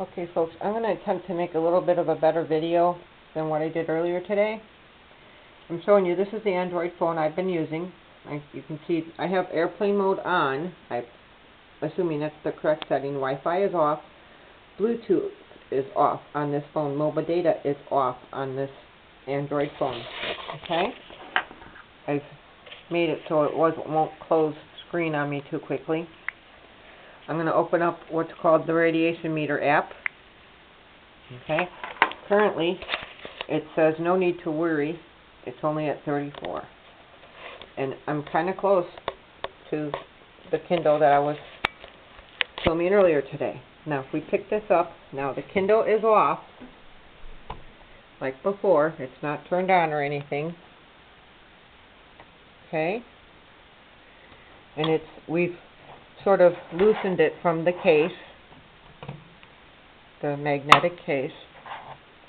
Okay folks, I'm going to attempt to make a little bit of a better video than what I did earlier today. I'm showing you, this is the Android phone I've been using. You can see I have airplane mode on. I'm assuming that's the correct setting. Wi-Fi is off. Bluetooth is off on this phone. Mobile data is off on this Android phone. Okay? I've made it so it won't close screen on me too quickly. I'm going to open up what's called the radiation meter app. Okay. Currently, it says no need to worry. It's only at 34. And I'm kind of close to the Kindle that I was filming earlier today. Now, if we pick this up, now the Kindle is off. Like before, it's not turned on or anything. Okay. And we've sort of loosened it from the case, the magnetic case,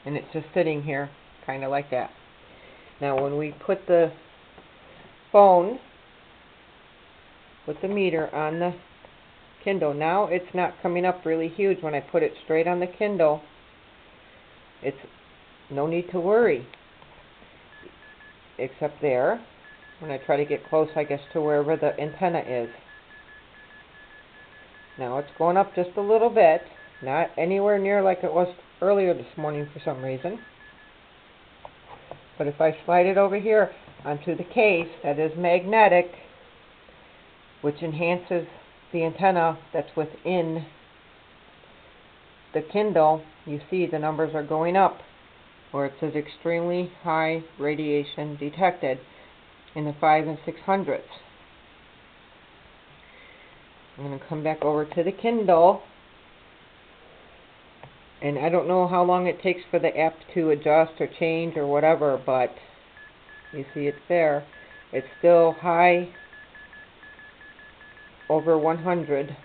and it's just sitting here kind of like that. Now when we put the phone with the meter on the Kindle, now it's not coming up really huge. When I put it straight on the Kindle, it's no need to worry, except there, when I try to get close, I guess, to wherever the antenna is. Now it's going up just a little bit, not anywhere near like it was earlier this morning for some reason. But if I slide it over here onto the case that is magnetic, which enhances the antenna that's within the Kindle, you see the numbers are going up, where it says extremely high radiation detected in the 5 and 600s. I'm going to come back over to the Kindle, and I don't know how long it takes for the app to adjust or change or whatever, but you see it's there. It's still high over 100.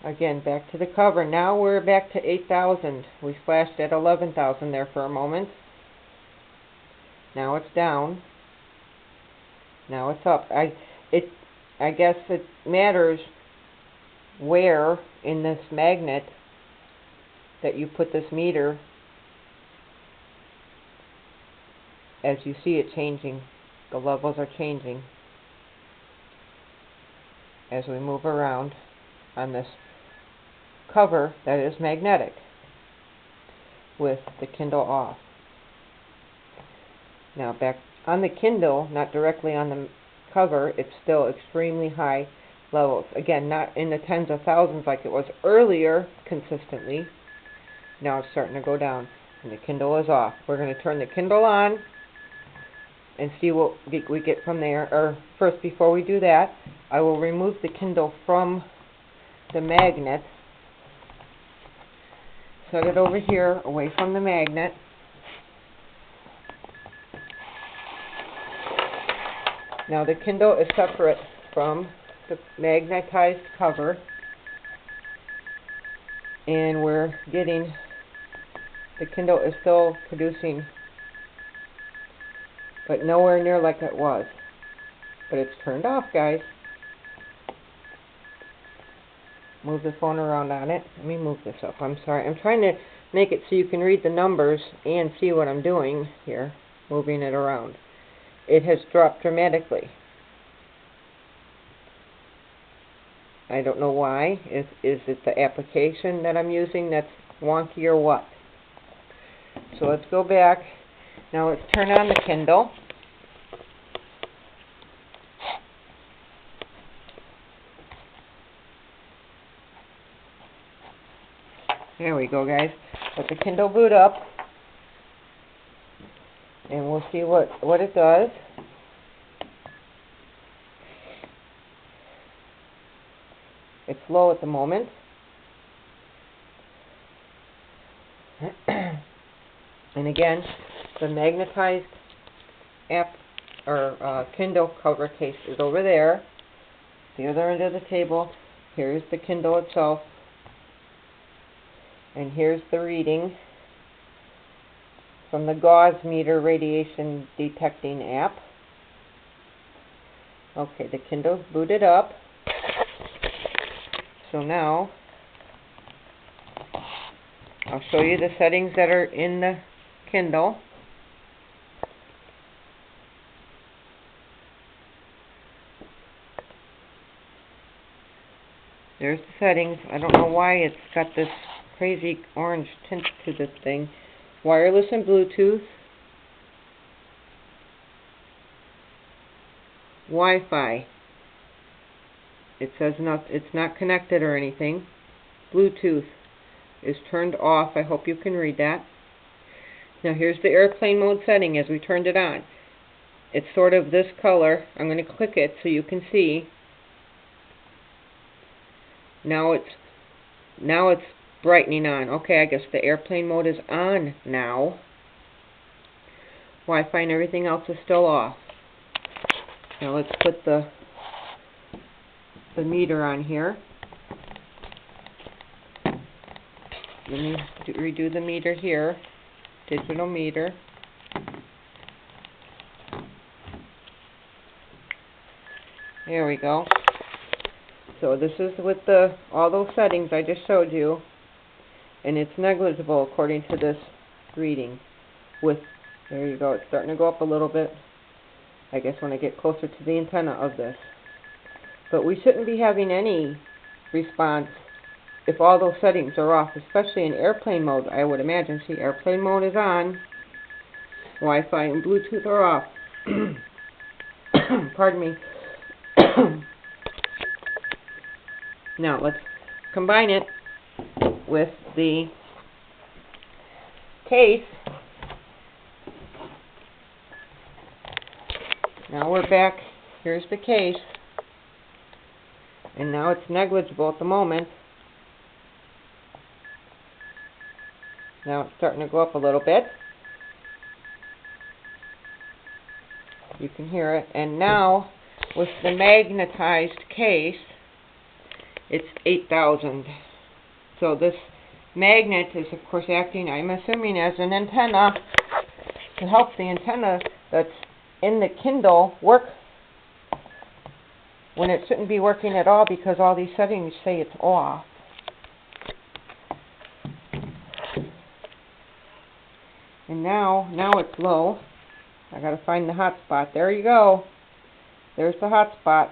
Again, back to the cover. Now we're back to 8,000. We flashed at 11,000 there for a moment. Now it's down. Now it's up. I guess it matters where in this magnet that you put this meter. As you see it changing, the levels are changing as we move around on this cover that is magnetic with the Kindle off. Now back on the Kindle, not directly on the cover, it's still extremely high levels. Again, not in the tens of thousands like it was earlier consistently. Now it's starting to go down, and the Kindle is off. We're going to turn the Kindle on and see what we get from there. Or first, before we do that, I will remove the Kindle from the magnet. Set it over here, away from the magnet. Now the Kindle is separate from the magnetized cover, and we're getting, the Kindle is still producing, but nowhere near like it was. But it's turned off, guys. Move the phone around on it. Let me move this up. I'm sorry. I'm trying to make it so you can read the numbers and see what I'm doing here, moving it around. It has dropped dramatically. I don't know why. Is it the application that I'm using that's wonky or what? So let's go back. Now let's turn on the Kindle. There we go, guys. Let the Kindle boot up, and we'll see what it does. It's low at the moment. And again, the magnetized app or Kindle cover case is over there, the other end of the table. Here's the Kindle itself, and here's the reading from the Gauss Meter radiation detecting app. Okay, the Kindle's booted up. So now I'll show you the settings that are in the Kindle. There's the settings. I don't know why it's got this crazy orange tint to this thing. Wireless and Bluetooth. Wi-Fi. It says it's not connected or anything. Bluetooth is turned off. I hope you can read that. Now here's the airplane mode setting as we turned it on. It's sort of this color. I'm going to click it so you can see. Now it's brightening on. Okay, I guess the airplane mode is on now. Wi-Fi and everything else is still off. Now let's put the meter on here. Let me redo the meter here. Digital meter. There we go. So this is with all those settings I just showed you, and it's negligible according to this reading. There you go, it's starting to go up a little bit, I guess, when I get closer to the antenna of this. But we shouldn't be having any response if all those settings are off, especially in airplane mode, I would imagine. See, airplane mode is on, Wi-Fi and Bluetooth are off. Pardon me. Now let's combine it with the case. Now we're back. Here's the case. And now it's negligible at the moment. Now it's starting to go up a little bit. You can hear it. And now with the magnetized case, it's 8,000. So this magnet is, of course, acting, I'm assuming, as an antenna to help the antenna that's in the Kindle work when it shouldn't be working at all, because all these settings say it's off. And now it's low. I gotta find the hot spot. There you go. There's the hot spot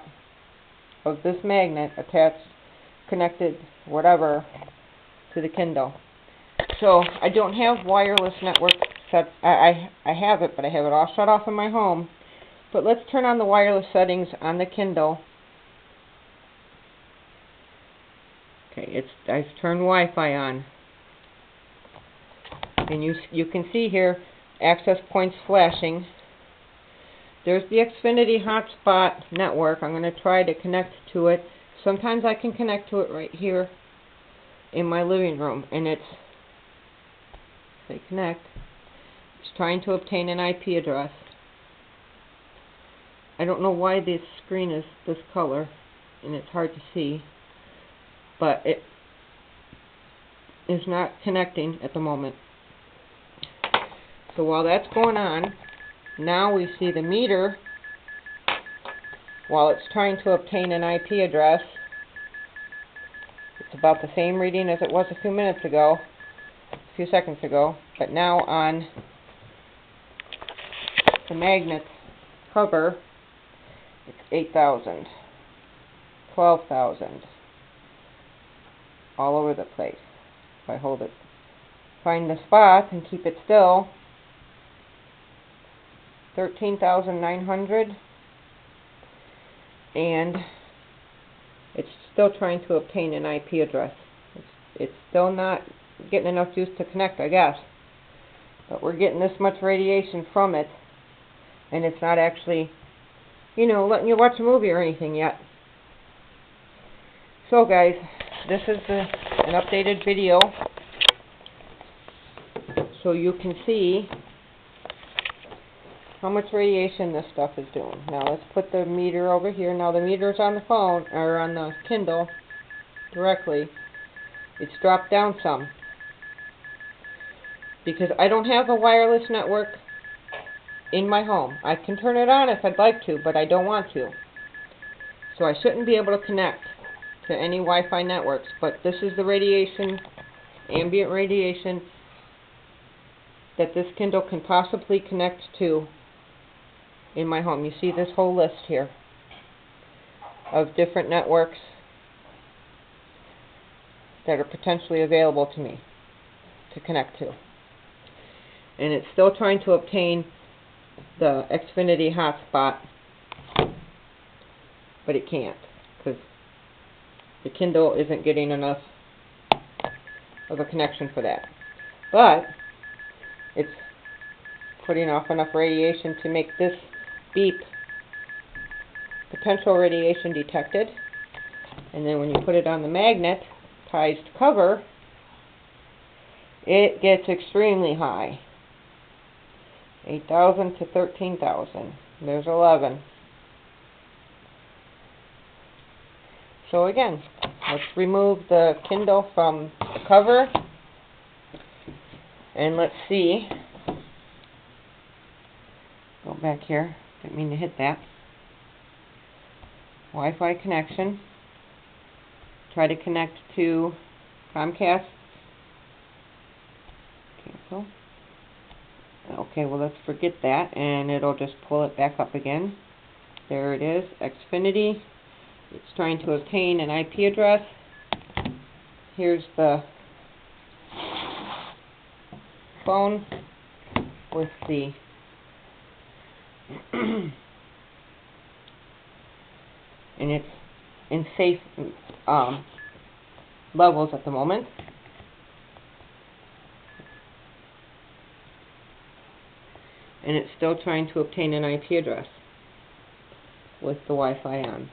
of this magnet attached, connected, whatever, to the Kindle. So I don't have wireless network set. I have it, but I have it all shut off in my home. But let's turn on the wireless settings on the Kindle. Okay, I've turned Wi-Fi on, and you can see here access points flashing. There's the Xfinity hotspot network. I'm going to try to connect to it. Sometimes I can connect to it right here in my living room, and it's trying to obtain an IP address. I don't know why this screen is this color and it's hard to see, but it is not connecting at the moment. So while that's going on, now we see the meter, while it's trying to obtain an IP address, it's about the same reading as it was a few seconds ago, but now on the magnet cover, it's 8,000, 12,000, all over the place. If I hold it, find the spot and keep it still, 13,900, and it's still trying to obtain an IP address. It's still not getting enough juice to connect, I guess. But we're getting this much radiation from it, and it's not actually, letting you watch a movie or anything yet. So guys, this is an updated video so you can see how much radiation this stuff is doing. Now let's put the meter over here. Now the meter's on the phone, or on the Kindle directly. It's dropped down some, because I don't have a wireless network in my home. I can turn it on if I'd like to, but I don't want to. So I shouldn't be able to connect to any Wi-Fi networks, but this is the radiation, ambient radiation, that this Kindle can possibly connect to in my home. You see this whole list here of different networks that are potentially available to me to connect to. And it's still trying to obtain the Xfinity hotspot, but it can't because the Kindle isn't getting enough of a connection for that. But it's putting off enough radiation to make this beep potential radiation detected. And then when you put it on the magnetized cover, it gets extremely high. 8,000 to 13,000. There's 11. So again, let's remove the Kindle from the cover and let's see. Go back here. Didn't mean to hit that. Wi-Fi connection. Try to connect to Comcast. Cancel. Okay, well let's forget that and it'll just pull it back up again. There it is, Xfinity. It's trying to obtain an IP address. Here's the phone with the and it's in safe levels at the moment. And it's still trying to obtain an IP address with the Wi-Fi on.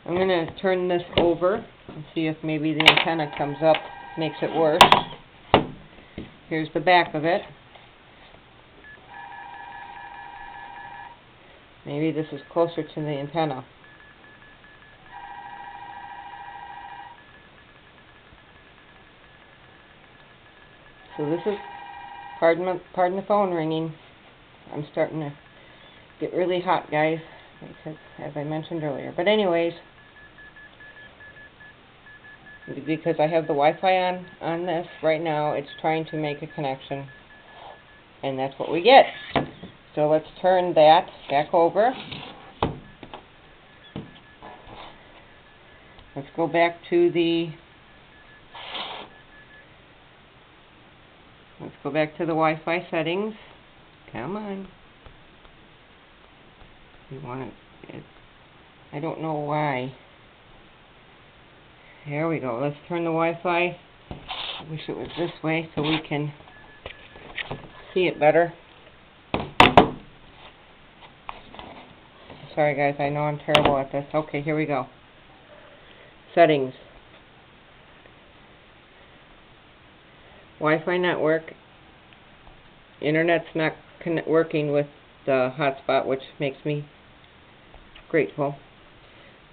I'm going to turn this over and see if maybe the antenna comes up, makes it worse. Here's the back of it. Maybe this is closer to the antenna. So this is, pardon the phone ringing. I'm starting to get really hot, guys, because as I mentioned earlier. But anyways, because I have the Wi-Fi on this right now, it's trying to make a connection, and that's what we get. So let's turn that back over. Let's go back to the Wi-Fi settings. Come on. We want it. I don't know why. Here we go. Let's turn the Wi-Fi. I wish it was this way so we can see it better. Sorry guys, I know I'm terrible at this. Okay, here we go. Settings. Wi-Fi network. Internet's not working with the hotspot, which makes me grateful.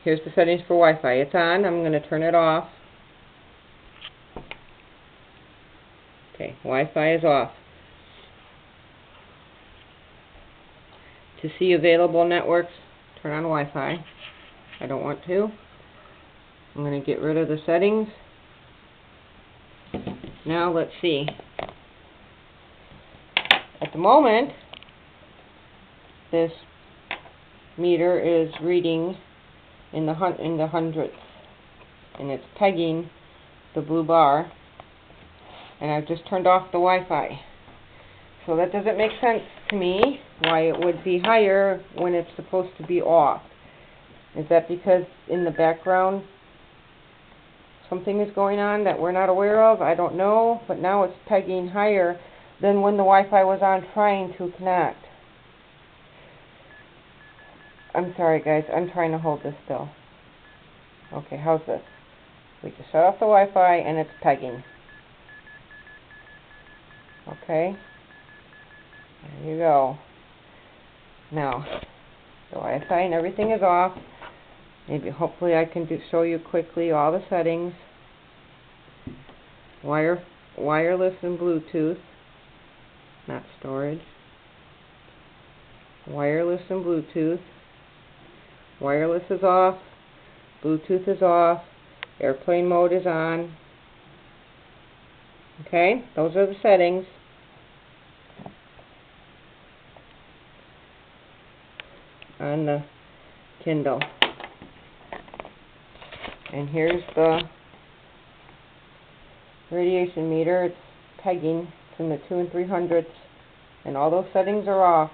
Here's the settings for Wi-Fi. It's on. I'm going to turn it off. Okay, Wi-Fi is off. To see available networks, turn on Wi-Fi. I don't want to. I'm going to get rid of the settings. Now let's see. At the moment, this meter is reading in the hundredths, and it's pegging the blue bar, and I've just turned off the Wi-Fi. So that doesn't make sense to me why it would be higher when it's supposed to be off. Is that because in the background something is going on that we're not aware of? I don't know, but now it's pegging higher than when the Wi-Fi was on trying to connect. I'm sorry guys, I'm trying to hold this still. Okay, how's this? We just shut off the Wi-Fi and it's pegging. Okay, there you go. Now, the Wi-Fi and everything is off. Maybe, hopefully I can show you quickly all the settings. Wireless and Bluetooth, not storage. Wireless and Bluetooth. Wireless is off. Bluetooth is off. Airplane mode is on. Okay, those are the settings. On the Kindle. And here's the radiation meter. It's pegging. It's in the 2 3/100ths. And all those settings are off.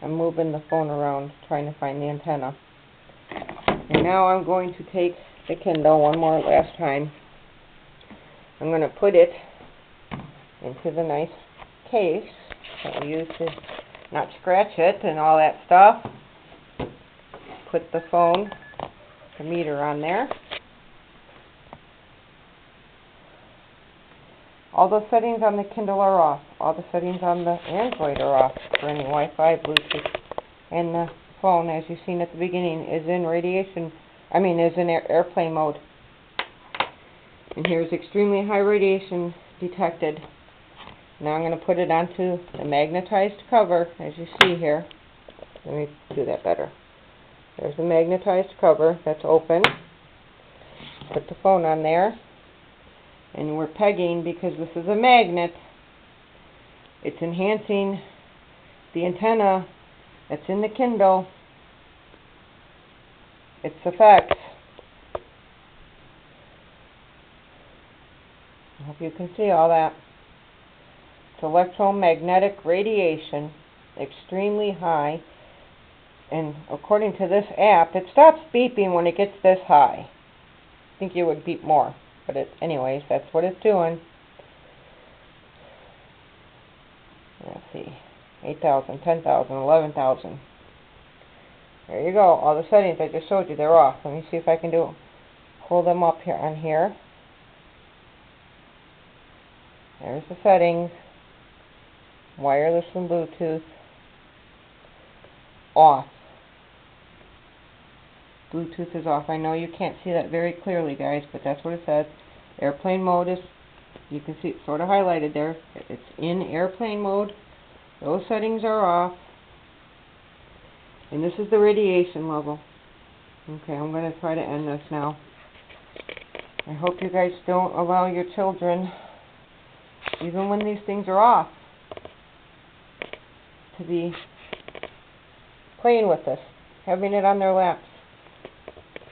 I'm moving the phone around trying to find the antenna. And now I'm going to take the Kindle one more last time. I'm going to put it into the nice case that we use to not scratch it and all that stuff. Put the phone, the meter on there. All the settings on the Kindle are off. All the settings on the Android are off for any Wi-Fi, Bluetooth. And the phone, as you've seen at the beginning, is in airplane mode. And here's extremely high radiation detected. Now I'm going to put it onto the magnetized cover, as you see here. Let me do that better. There's the magnetized cover that's open. Put the phone on there. And we're pegging because this is a magnet. It's enhancing the antenna that's in the Kindle. Its effects. I hope you can see all that. It's electromagnetic radiation, extremely high. And according to this app, it stops beeping when it gets this high. I think it would beep more. But anyways, that's what it's doing. Let's see. 8,000, 10,000, 11,000. There you go. All the settings I just showed you, they're off. Let me see if I can pull them up here on here. There's the settings. Wireless and Bluetooth. Off. Bluetooth is off. I know you can't see that very clearly, guys, but that's what it says. Airplane mode is, you can see it's sort of highlighted there. It's in airplane mode. Those settings are off. And this is the radiation level. Okay, I'm going to try to end this now. I hope you guys don't allow your children, even when these things are off, to be playing with this, having it on their laps.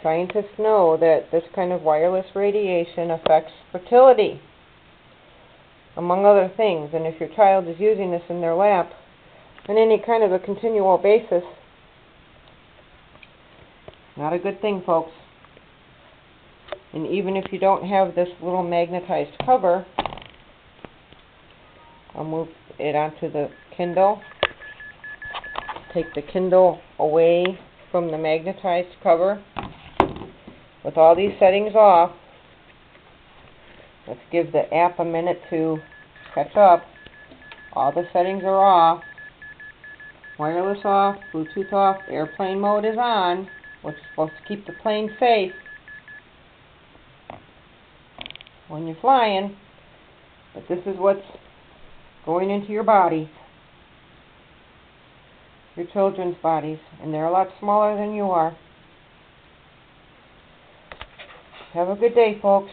Scientists know that this kind of wireless radiation affects fertility, among other things. And if your child is using this in their lap on any kind of a continual basis, not a good thing, folks. And even if you don't have this little magnetized cover, I'll move it onto the Kindle. Take the Kindle away from the magnetized cover. With all these settings off, let's give the app a minute to catch up. All the settings are off. Wireless off, Bluetooth off, airplane mode is on, which is supposed to keep the plane safe when you're flying. But this is what's going into your body, your children's bodies, and they're a lot smaller than you are. Have a good day, folks.